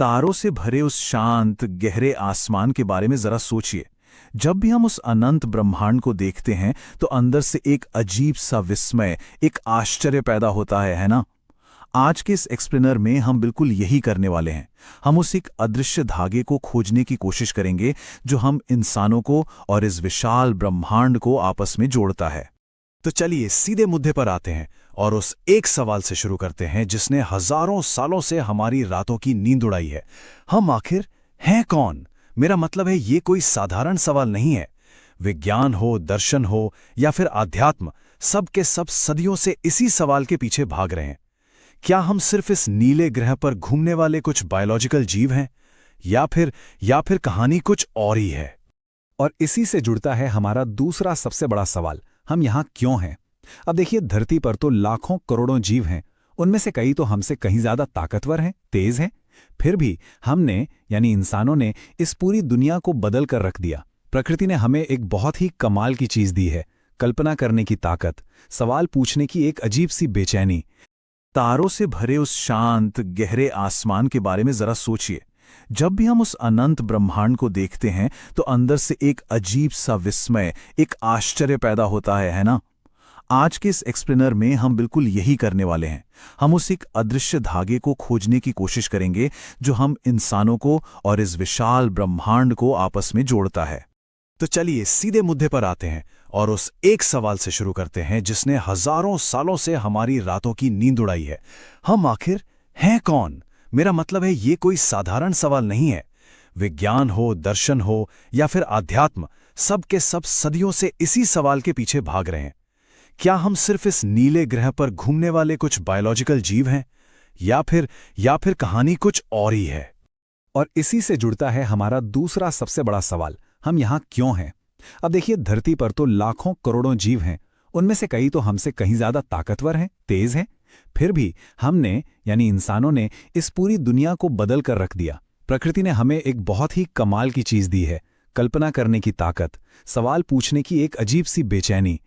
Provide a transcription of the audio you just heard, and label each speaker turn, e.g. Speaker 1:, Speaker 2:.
Speaker 1: तारों से भरे उस शांत गहरे आसमान के बारे में जरा सोचिए। जब भी हम उस अनंत ब्रह्मांड को देखते हैं तो अंदर से एक अजीब सा विस्मय, एक आश्चर्य पैदा होता है ना? आज के इस एक्सप्लेनर में हम बिल्कुल यही करने वाले हैं। हम उस एक अदृश्य धागे को खोजने की कोशिश करेंगे जो हम इंसानों को और इस विशाल ब्रह्मांड को आपस में जोड़ता है। तो चलिए सीधे मुद्दे पर आते हैं और उस एक सवाल से शुरू करते हैं जिसने हजारों सालों से हमारी रातों की नींद उड़ाई है। हम आखिर हैं कौन? मेरा मतलब है ये कोई साधारण सवाल नहीं है। विज्ञान हो, दर्शन हो या फिर आध्यात्म, सब के सब सदियों से इसी सवाल के पीछे भाग रहे हैं। क्या हम सिर्फ इस नीले ग्रह पर घूमने वाले कुछ बायोलॉजिकल जीव हैं या फिर कहानी कुछ और ही है?
Speaker 2: और इसी से जुड़ता है हमारा दूसरा सबसे बड़ा सवाल, हम यहाँ क्यों हैं? अब देखिए, धरती पर तो लाखों करोड़ों जीव हैं। उनमें से कई तो हमसे कहीं ज्यादा ताकतवर हैं, तेज हैं। फिर भी हमने यानी इंसानों ने इस पूरी दुनिया को बदल कर रख दिया। प्रकृति ने हमें एक बहुत ही कमाल की चीज दी है, कल्पना करने की ताकत, सवाल पूछने की एक अजीब सी बेचैनी।
Speaker 1: तारों से भरे उस शांत गहरे आसमान के बारे में जरा सोचिए। जब भी हम उस अनंत ब्रह्मांड को देखते हैं तो अंदर से एक अजीब सा विस्मय, एक आश्चर्य पैदा होता है ना? आज के इस एक्सप्लेनर में हम बिल्कुल यही करने वाले हैं। हम उस एक अदृश्य धागे को खोजने की कोशिश करेंगे जो हम इंसानों को और इस विशाल ब्रह्मांड को आपस में जोड़ता है। तो चलिए सीधे मुद्दे पर आते हैं और उस एक सवाल से शुरू करते हैं जिसने हजारों सालों से हमारी रातों की नींद उड़ाई है। हम आखिर हैं कौन? मेरा मतलब है ये कोई साधारण सवाल नहीं है। विज्ञान हो, दर्शन हो या फिर आध्यात्म, सब के सब सदियों से इसी सवाल के पीछे भाग रहे हैं। क्या हम सिर्फ इस नीले ग्रह पर घूमने वाले कुछ बायोलॉजिकल जीव हैं या फिर कहानी कुछ और ही है?
Speaker 2: और इसी से जुड़ता है हमारा दूसरा सबसे बड़ा सवाल, हम यहाँ क्यों हैं? अब देखिए, धरती पर तो लाखों करोड़ों जीव हैं। उनमें से कई तो हमसे कहीं ज्यादा ताकतवर हैं, तेज हैं। फिर भी हमने यानी इंसानों ने इस पूरी दुनिया को बदल कर रख दिया। प्रकृति ने हमें एक बहुत ही कमाल की चीज दी है, कल्पना करने की ताकत, सवाल पूछने की एक अजीब सी बेचैनी।